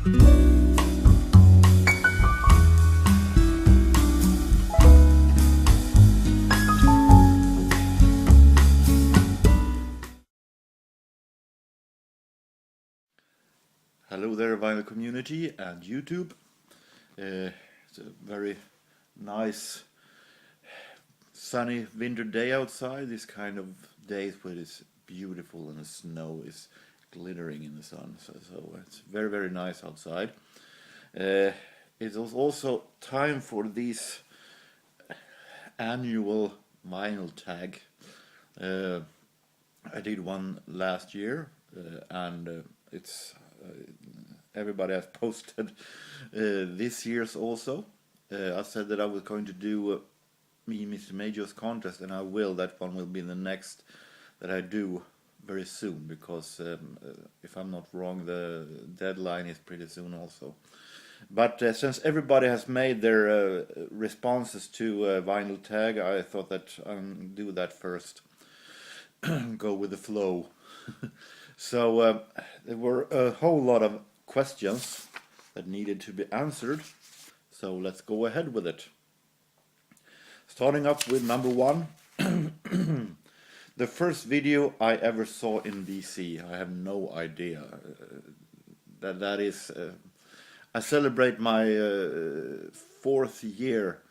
Hello there, vinyl community and YouTube. It's a very nice sunny winter day outside. This kind of days where it's beautiful and the snow is glittering in the sun. So it's very, very nice outside. It was also time for this annual vinyl tag. I did one last year, and it's everybody has posted this year's also. I said that I was going to do me Mr. Major's contest, and I will. That one will be the next that I do very soon, because if I'm not wrong, the deadline is pretty soon also. But since everybody has made their responses to vinyl tag, I thought that I'll do that first. Go with the flow. So there were a whole lot of questions that needed to be answered. So let's go ahead with it. Starting up with number one. The first video I ever saw in DC. I have no idea. That is... I celebrate my 4th year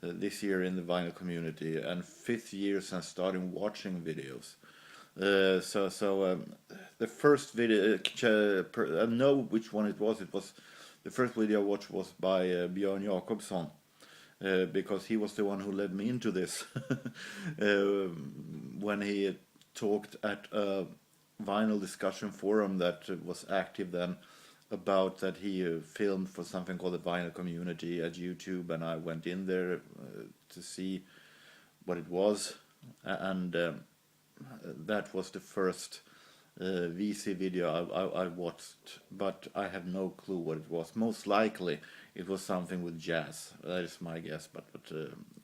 this year in the vinyl community, and 5th year since starting watching videos. The first video, I know which one it was. It was the first video I watched was by Björn Jakobsson, because he was the one who led me into this. When he talked at a vinyl discussion forum that was active then, about that he filmed for something called the vinyl community at YouTube, and I went in there to see what it was, and that was the first VC video I watched, but I have no clue what it was. Most likely it was something with jazz. That is my guess, but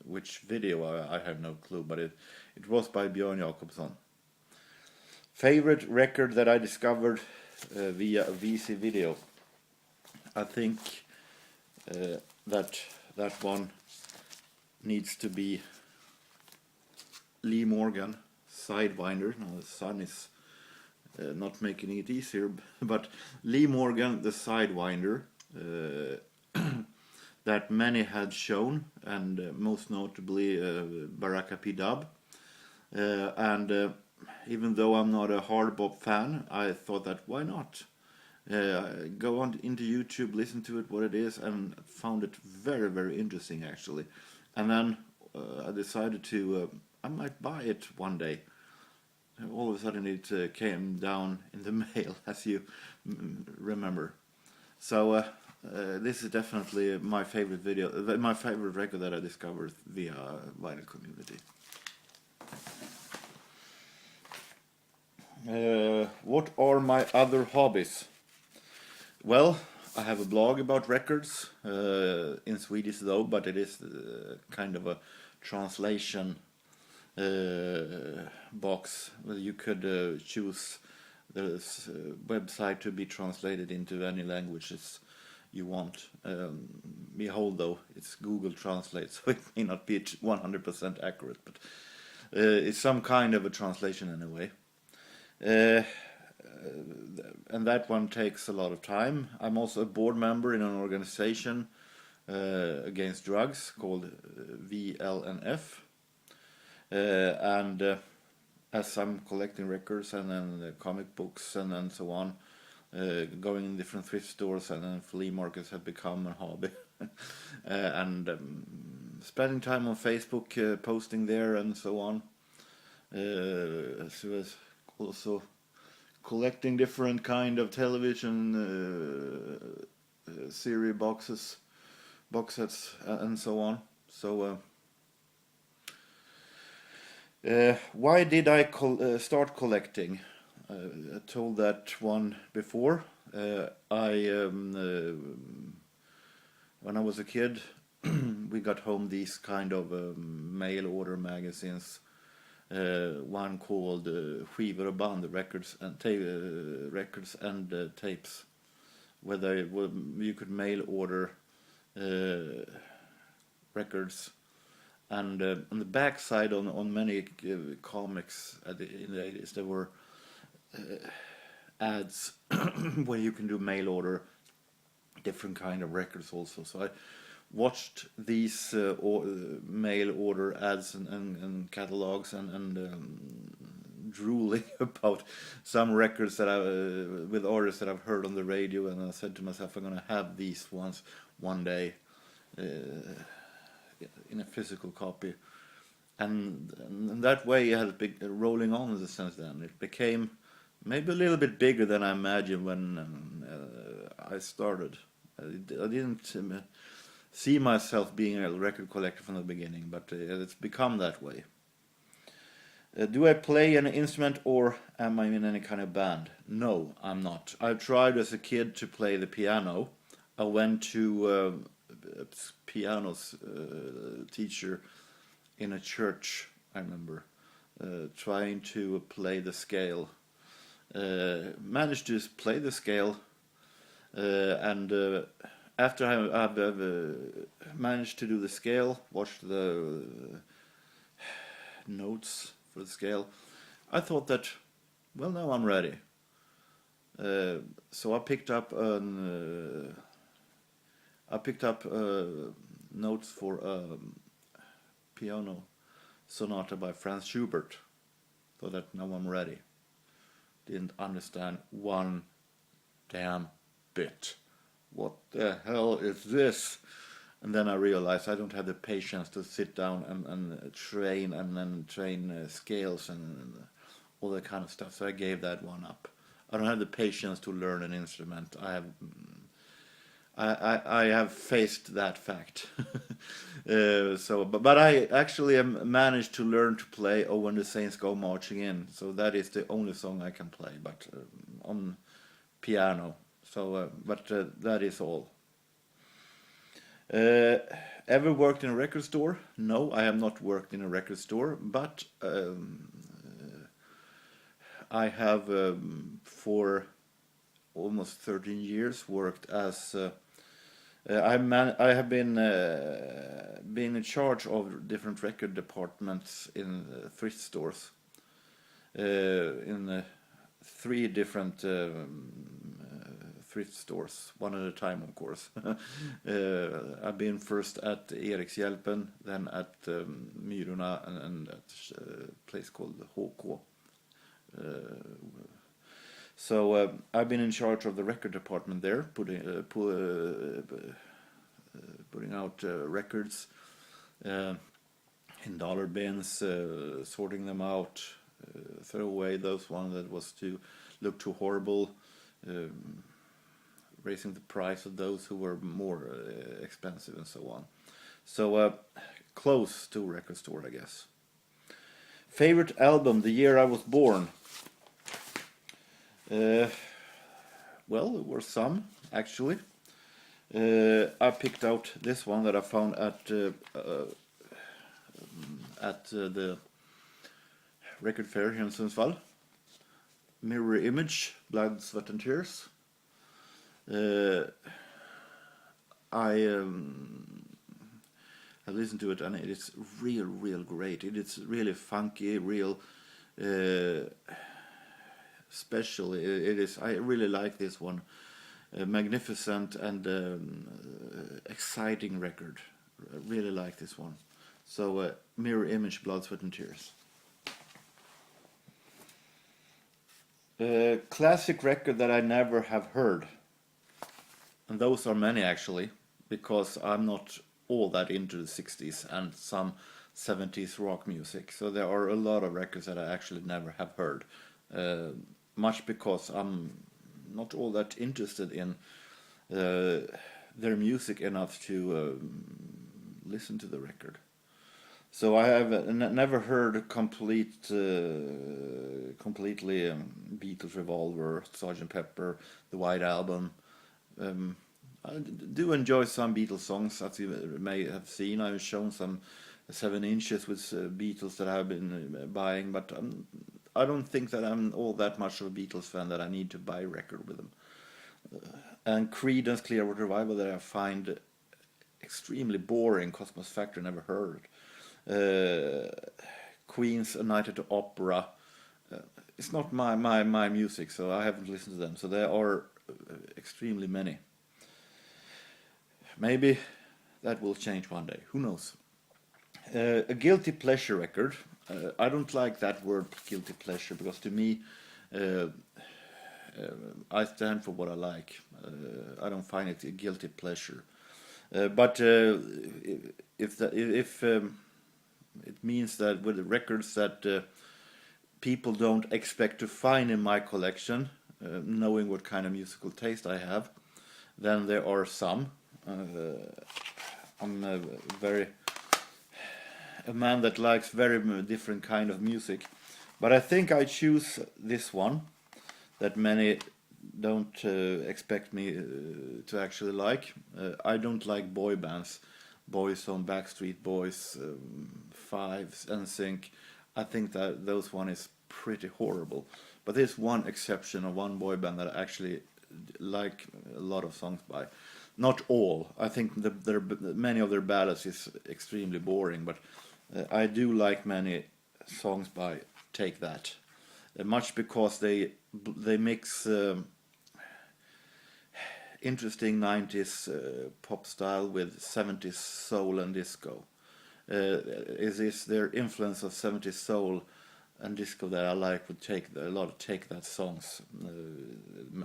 which video I have no clue, but it was by Björn Jakobsson. Favorite record that I discovered via a VC video. I think that one needs to be Lee Morgan, Sidewinder. Now the sun is not making it easier, but Lee Morgan, the Sidewinder, that many had shown, and most notably Baraka P. Dub. Even though I'm not a hard bop fan, I thought that why not? Go on into YouTube, listen to it, what it is, and found it very, very interesting actually. And then I decided to, I might buy it one day. All of a sudden it came down in the mail, as you remember. So this is definitely my favorite video, my favorite record that I discovered via vinyl community. What are my other hobbies? Well, I have a blog about records, in Swedish though, but it is kind of a translation box. You could choose the website to be translated into any languages you want. Behold though, it's Google Translate, so it may not be 100% accurate, but it's some kind of a translation anyway. And that one takes a lot of time. I'm also a board member in an organization against drugs called VLNF, and as I'm collecting records and then comic books and so on, going in different thrift stores and then flea markets have become a hobby. And spending time on Facebook, posting there and so on. So as also collecting different kind of television series box sets and so on. So why did I start collecting? I told that one before. When I was a kid, we got home these kind of mail order magazines. One called Skivor och band, records and tapes, whether you could mail order records. And on the back side, on many comics in the 80s, there were ads where you can do mail order different kind of records also. So I watched these mail order ads and catalogs and drooling about some records that with artists that I've heard on the radio, and I said to myself, I'm going to have these ones one day in a physical copy. And that way it has been rolling on in the sense then. It became maybe a little bit bigger than I imagined when I started. I didn't see myself being a record collector from the beginning, but it's become that way. Do I play an instrument or am I in any kind of band? No, I'm not. I tried as a kid to play the piano. I went to a piano teacher in a church, I remember, trying to play the scale. Managed to play the scale, and after I've managed to do the scale, watched the notes for the scale, I thought that, well, now I'm ready. So I picked up notes for piano sonata by Franz Schubert. Thought that now I'm ready. Didn't understand one damn bit. What the hell is this? And then I realized I don't have the patience to sit down and train and then train scales and all that kind of stuff. So I gave that one up. I don't have the patience to learn an instrument. I have faced that fact. But I actually managed to learn to play "Oh When the Saints Go Marching In." So that is the only song I can play, but on piano. So, that is all. Ever worked in a record store? No, I have not worked in a record store, but I have for almost 13 years worked as I have been in charge of different record departments in thrift stores in 3 different thrift stores, one at a time, of course. I've been first at Erikshjälpen, then at Myrorna, and at a place called HK. So I've been in charge of the record department there, putting out records in dollar bins, sorting them out, throw away those ones that was look too horrible, raising the price of those who were more expensive and so on. So close to record store, I guess. Favorite album, the year I was born. Well, there were some, actually. I picked out this one that I found at the record fair here in Sundsvall. Mirror Image, Blood, Sweat and Tears. I listened to it and it is real great. It is really funky, real special. It is. I really like this one. Magnificent and exciting record. I really like this one. So Mirror Image, Blood, Sweat and Tears. Classic record that I never have heard. And those are many actually, because I'm not all that into the 60s and some 70s rock music. So there are a lot of records that I actually never have heard. Much because I'm not all that interested in their music enough to listen to the record. So I have never heard completely Beatles Revolver, Sgt. Pepper, the White Album. I do enjoy some Beatles songs, as you may have seen. I've shown some 7 inches with Beatles that I've been buying, but I don't think that I'm all that much of a Beatles fan that I need to buy a record with them. and Creedence Clearwater Revival that I find extremely boring. Cosmos Factory, never heard. Queen's A Night at the Opera. It's not my music, so I haven't listened to them. So there are extremely many. Maybe that will change one day. Who knows? A guilty pleasure record. I don't like that word guilty pleasure, because to me, I stand for what I like. I don't find it a guilty pleasure. But if it means that with the records that people don't expect to find in my collection, knowing what kind of musical taste I have, then there are some. I'm a man that likes very different kind of music, but I think I choose this one that many don't expect me to actually like. I don't like boy bands, Boyzone, Backstreet Boys, Fives, NSYNC. I think that those one is pretty horrible. But there's one exception of one boy band that I actually like a lot of songs by. Not all. I think many of their ballads is extremely boring, but I do like many songs by Take That. Much because they mix interesting 90s pop style with 70s soul and disco. Is their influence of 70s soul and disco that I like would a lot of Take That songs.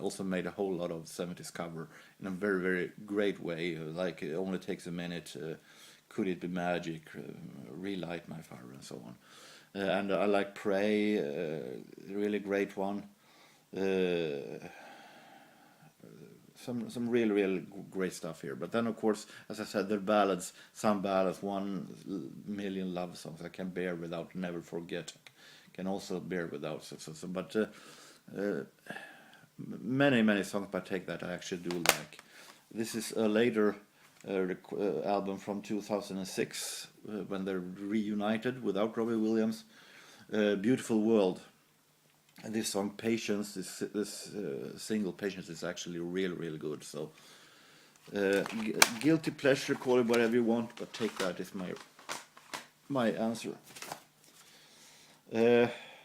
Also made a whole lot of 70s cover in a very, very great way, like It Only Takes a Minute, Could It Be Magic, Relight My Fire, and so on. And I like Pray, really great one. Some real great stuff here. But then, of course, as I said, there are ballads, some ballads, 1 million love songs I can bear without, never forget. Can also bear without. But many songs by Take That I actually do like. This is a later album from 2006 when they're reunited without Robbie Williams. Beautiful World. And this song Patience, this single Patience is actually real good. So guilty pleasure, call it whatever you want, but Take That is my answer.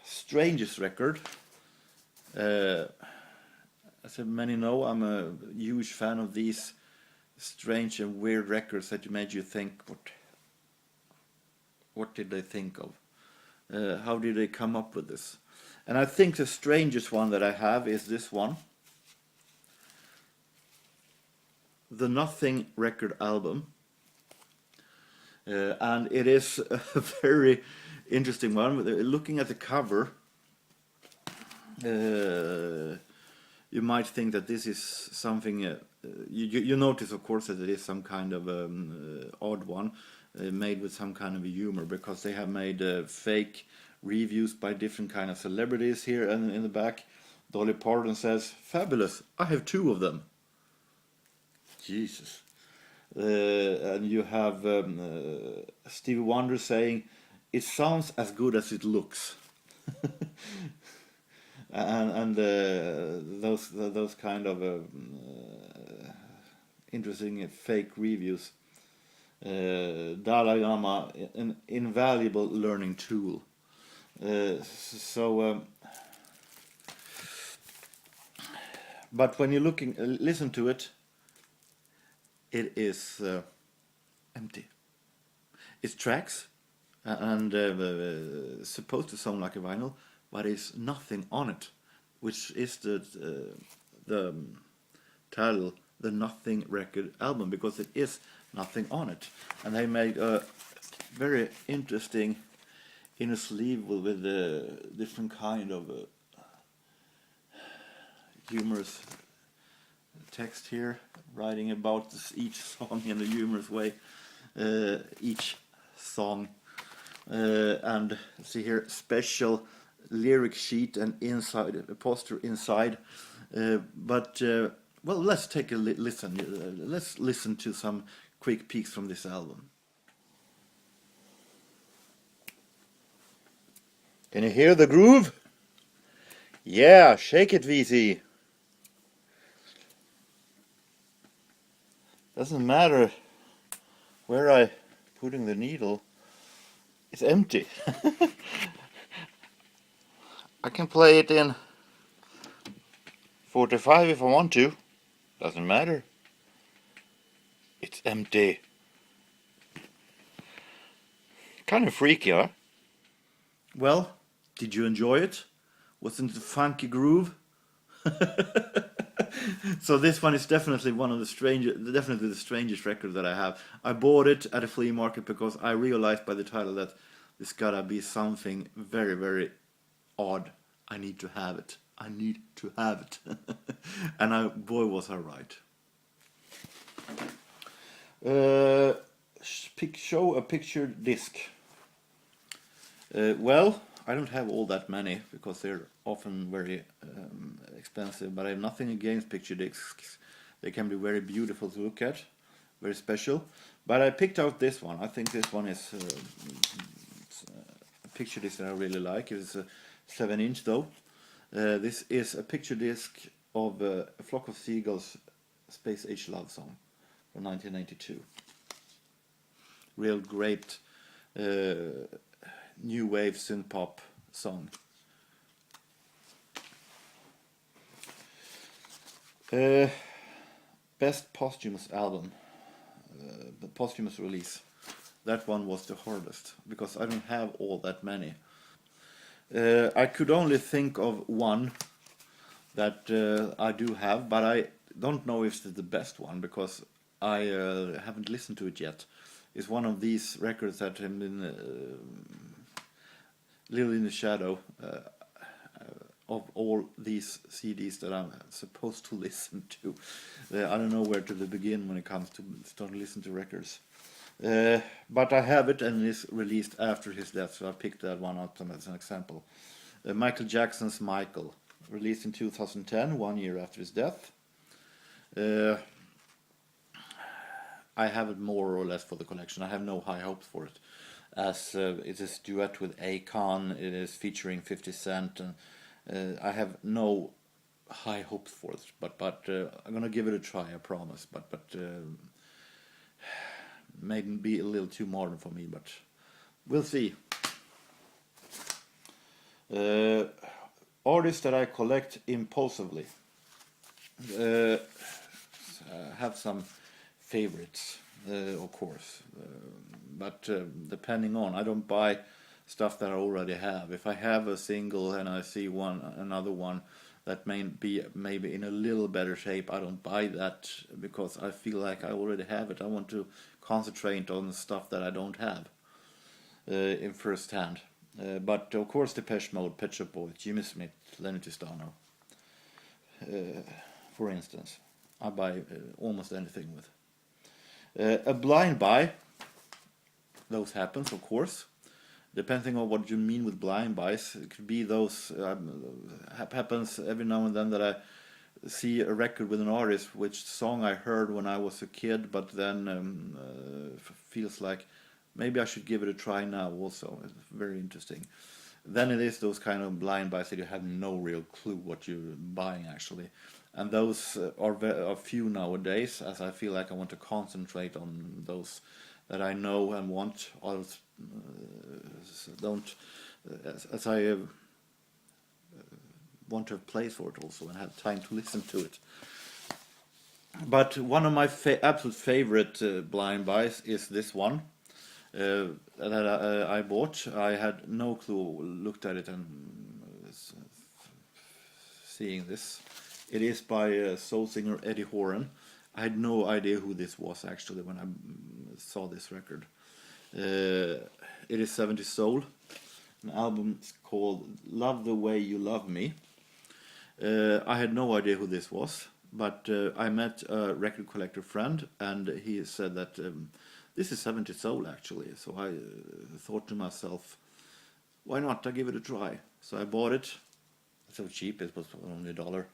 Strangest record. As many know, I'm a huge fan of these strange and weird records that made you think, what did they think of? How did they come up with this? And I think the strangest one that I have is this one. The Nothing record album. And it is a very interesting one. Looking at the cover, you might think that this is something. You notice, of course, that it is some kind of odd one, made with some kind of humor, because they have made fake reviews by different kind of celebrities here, and in the back, Dolly Parton says, "Fabulous! I have 2 of them." Jesus. And you have Stevie Wonder saying, "It sounds as good as it looks." and those kind of interesting fake reviews. Dalai Lama, an invaluable learning tool. But when you listen to it, it is empty. It's tracks and supposed to sound like a vinyl, but it's nothing on it, which is the title, the Nothing record album, because it is nothing on it. And they made a very interesting inner sleeve with different kind of humorous text here, writing about each song in a humorous way, each song, and see here, special lyric sheet and inside a poster inside. Well, let's take a listen. Let's listen to some quick peeks from this album. Can you hear the groove? Yeah, shake it, VZ. Doesn't matter where I putting the needle, it's empty. I can play it in 45 if I want to. Doesn't matter. It's empty. Kind of freaky, huh? Well, did you enjoy it? Wasn't it a funky groove? So this one is definitely definitely the strangest record that I have. I bought it at a flea market because I realized by the title that this gotta be something very, very odd. I need to have it. I need to have it. And boy was I right. Show a picture disc. Well, I don't have all that many because they're often very expensive, but I have nothing against picture discs. They can be very beautiful to look at, very special. But I picked out this one. I think this one is a picture disc that I really like. It's a 7-inch though. This is a picture disc of A Flock of Seagulls' Space Age Love Song from 1992. Real great new wave synth pop song. Best posthumous album, the posthumous release. That one was the hardest because I don't have all that many. I could only think of one that I do have, but I don't know if it's the best one because I haven't listened to it yet. It's one of these records that have been little in the shadow of all these CDs that I'm supposed to listen to. I don't know where to begin when it comes to starting to listen to records. But I have it, and it's released after his death, so I picked that one out as an example. Michael Jackson's Michael, released in 2010, 1 year after his death. I have it more or less for the collection. I have no high hopes for it, as it is duet with Akon, it is featuring 50 Cent, and I have no high hopes for it. But I'm gonna give it a try, I promise. But maybe be a little too modern for me, but we'll see. Artists that I collect impulsively. Have some favorites, of course, but depending on, I don't buy stuff that I already have. If I have a single and I see another one that may be maybe in a little better shape, I don't buy that because I feel like I already have it. I want to concentrate on the stuff that I don't have in first hand. But of course, Depeche Mode, Pet Shop Boys, Jimmy Smith, Lenny Tristano, for instance, I buy almost anything with. A blind buy, those happens, of course. Depending on what you mean with blind buys, it could be those happens every now and then that I see a record with an artist which song I heard when I was a kid, but then feels like maybe I should give it a try now also. It's very interesting. Then it is those kind of blind buys that you have no real clue what you're buying actually. And those are few nowadays, as I feel like I want to concentrate on those that I know and want, or don't, as I want to have place for it also and have time to listen to it. But one of my absolute favorite blind buys is this one that I bought. I had no clue, looked at it and seeing this. It is by soul singer Eddie Horan. I had no idea who this was actually when I saw this record. It is 70 Soul. An album called Love the Way You Love Me. I had no idea who this was, but I met a record collector friend and he said that this is 70 Soul actually. So I thought to myself, why not? I give it a try. So I bought it. So cheap, it was only $1.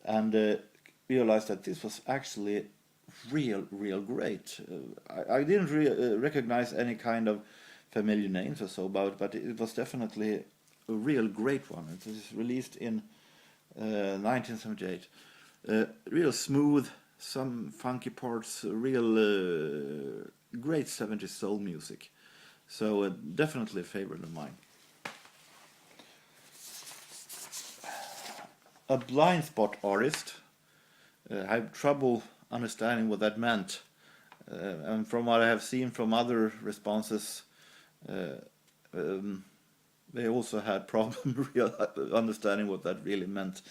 And realized that this was actually real great. I didn't recognize any kind of familiar names or so about, but it was definitely a real great one. It was released in 1978. Real smooth some funky parts, real great 70s soul music. So definitely a favorite of mine. A blind spot artist. I have trouble understanding what that meant. And from what I have seen from other responses, they also had problem understanding what that really meant.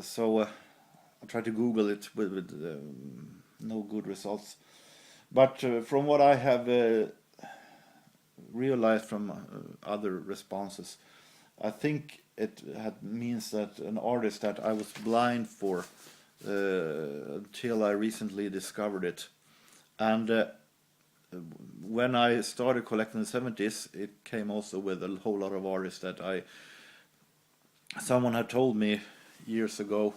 So I tried to Google it with no good results. But from what I have realized from other responses, I think it means that an artist that I was blind for until I recently discovered it. And when I started collecting the 70s, it came also with a whole lot of artists that someone had told me years ago,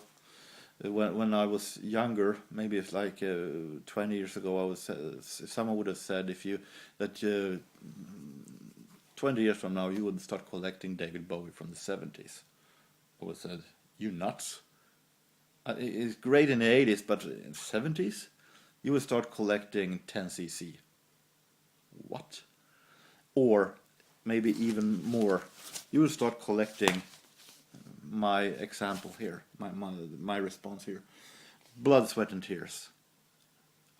when I was younger, maybe it's like 20 years ago, someone would have said that 20 years from now you would start collecting David Bowie from the 70s. I would have said, you nuts? It's great in the 80s, but in the 70s you would start collecting 10cc. What? Or maybe even more, you will start collecting my example here, my response here, Blood, Sweat and Tears.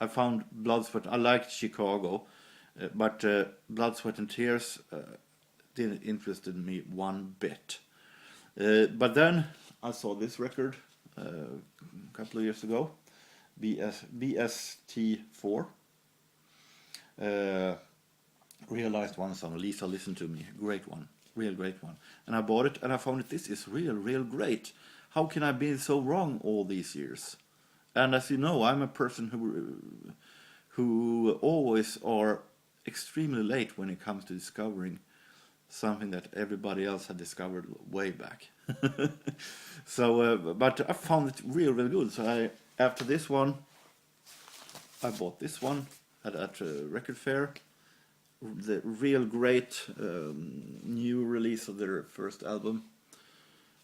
I found Blood, Sweat, I liked Chicago, but Blood, Sweat and Tears didn't interest me one bit. But then I saw this record a couple of years ago, BST4. Realized one song, Lisa Listen to Me, great one, real great one. And I bought it and I found this is real great. How can I be so wrong all these years? And as you know, I'm a person who always are extremely late when it comes to discovering something that everybody else had discovered way back. So, but I found it real good. So after this one, I bought this one at a record fair. The real great new release of their first album.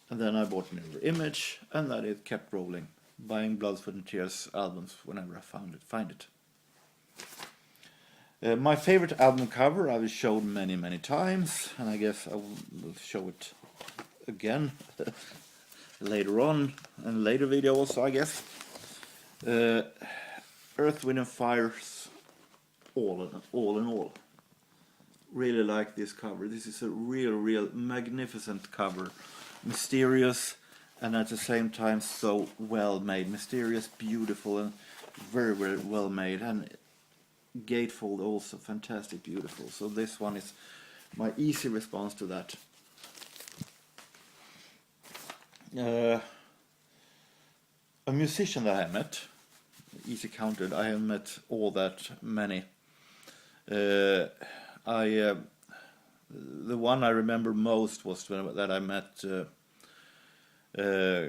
And then I bought Mirror Image, and then it kept rolling, buying Blood, Sweat and Tears albums whenever I find it. My favorite album cover I've showed many times, and I guess I will show it again later on, in a later video also, I guess. Earth, Wind and Fire's All in All. Really like this cover. This is a real magnificent cover. Mysterious and at the same time so well made. Mysterious, beautiful, and very well made. And gatefold also fantastic, beautiful. So this one is my easy response to that. A musician that I met, easy counted. I haven't met all that many. The one I remember most was that I met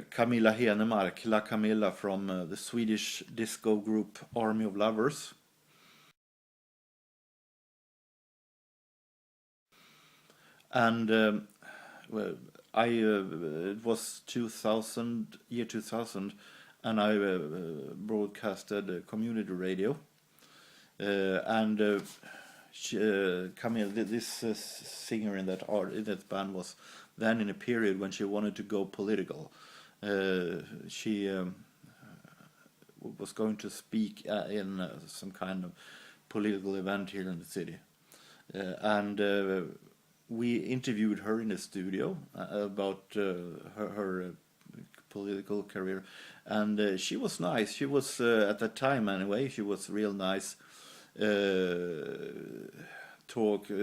Camilla Henemark, La Camilla, from the Swedish disco group Army of Lovers. And it was 2000, and I broadcasted community radio. And Camille, this singer in that band, was then in a period when she wanted to go political. She was going to speak in some kind of political event here in the city, and we interviewed her in the studio about her political career, and she was nice. She was at that time anyway. She was real nice.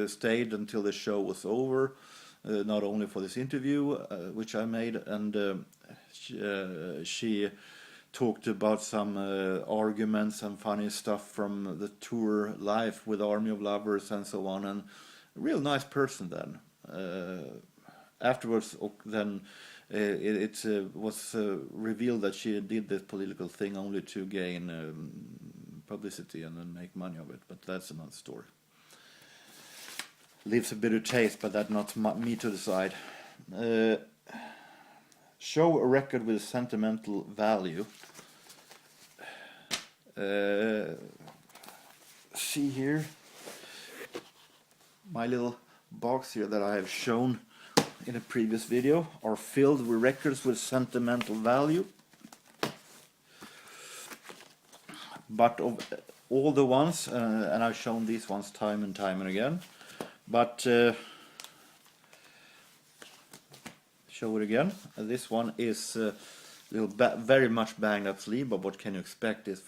Stayed until the show was over, not only for this interview which I made, and she talked about some arguments and funny stuff from the tour life with Army of Lovers and so on, and a real nice person then. Afterwards then it was revealed that she did this political thing only to gain publicity and then make money of it, but that's another story. Leaves a bitter taste, but that's not me to decide. show a record with sentimental value. See here, my little box here that I have shown in a previous video are filled with records with sentimental value. But of all the ones, and I've shown these ones time and time and again, but show it again. This one is very much banged up sleeve, but what can you expect? It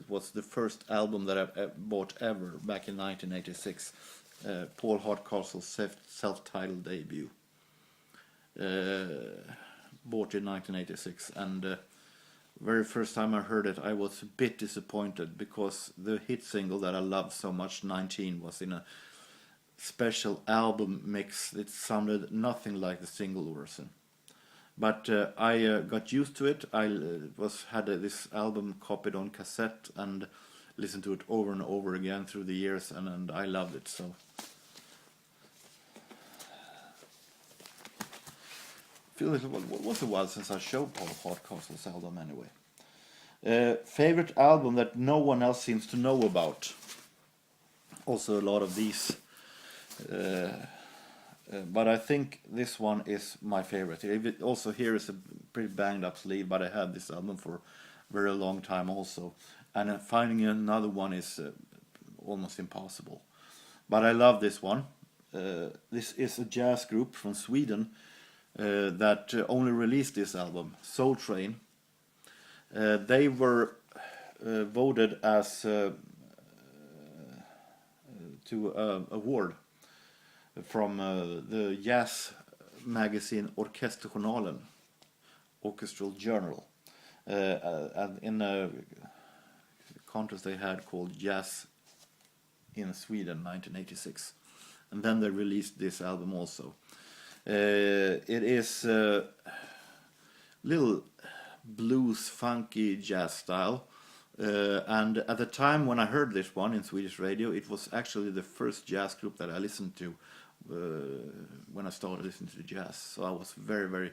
was the first album that I bought ever back in 1986. Paul Hardcastle's self-titled debut. Bought in 1986, and very first time I heard it, I was a bit disappointed because the hit single that I loved so much, 19, was in a special album mix. It sounded nothing like the single version. But I got used to it. I had this album copied on cassette and listened to it over and over again through the years, and I loved it. So feel it was a while since I showed Paul Hardcastle's album anyway. Favorite album that no one else seems to know about. Also a lot of these. But I think this one is my favorite. Also here is a pretty banged up sleeve, but I had this album for a very long time also. And finding another one is almost impossible. But I love this one. This is a jazz group from Sweden that only released this album, Soul Train. They were voted as to award from the jazz magazine Orkesterjournalen, Orchestral Journal, and in a contest they had called Jazz in Sweden 1986, and then they released this album also. It is little blues funky jazz style, and at the time when I heard this one in Swedish radio, it was actually the first jazz group that I listened to when I started listening to jazz. So I was very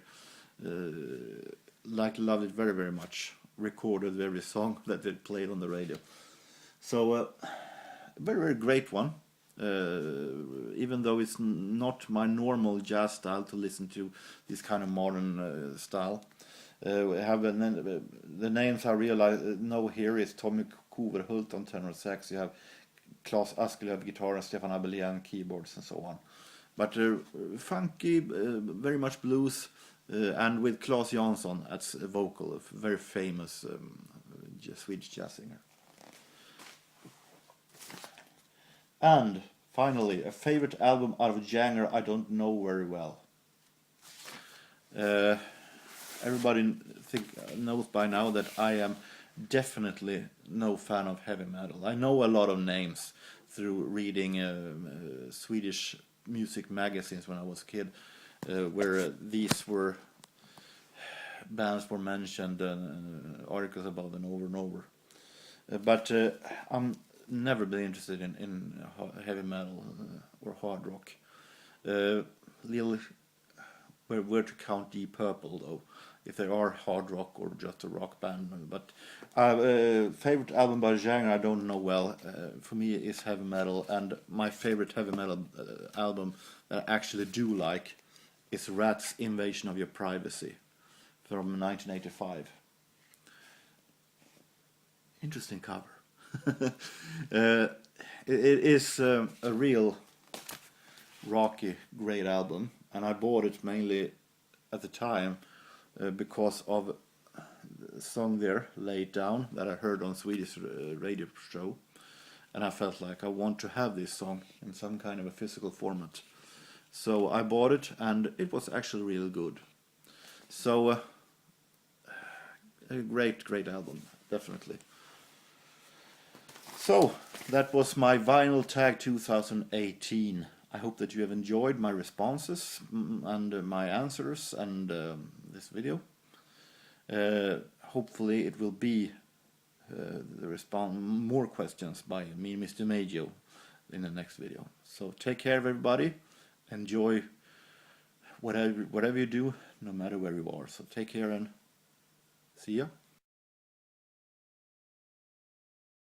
loved it very much. Recorded every song that they played on the radio. So very great one. Even though it's not my normal jazz style to listen to this kind of modern style. We have the names I know here is Tommy Koverhult on tenor sax. You have Claes Askelöv guitar and Stefan Abelian keyboards and so on. But funky, very much blues, and with Claes Jansson as a vocal, a very famous Swedish jazz singer. And finally, a favorite album out of a genre I don't know very well. Everybody knows by now that I am definitely no fan of heavy metal. I know a lot of names through reading Swedish music magazines when I was a kid, where these bands were mentioned and articles about them over and over. But I'm never been interested in heavy metal or hard rock. Where to count Deep Purple though, if they are hard rock or just a rock band. But favorite album by genre I don't know well. For me is heavy metal, and my favorite heavy metal album that I actually do like is Rat's Invasion of Your Privacy from 1985. Interesting cover. It is a real rocky, great album, and I bought it mainly at the time because of the song there, Lay It Down, that I heard on Swedish radio show, and I felt like I want to have this song in some kind of a physical format. So I bought it, and it was actually really good. So a great album, definitely. So that was my Vinyl Tag 2018. I hope that you have enjoyed my responses and my answers and this video. Hopefully it will be more questions by me, Mr. Maggio, in the next video. So take care of everybody. Enjoy whatever you do, no matter where you are. So take care and see ya.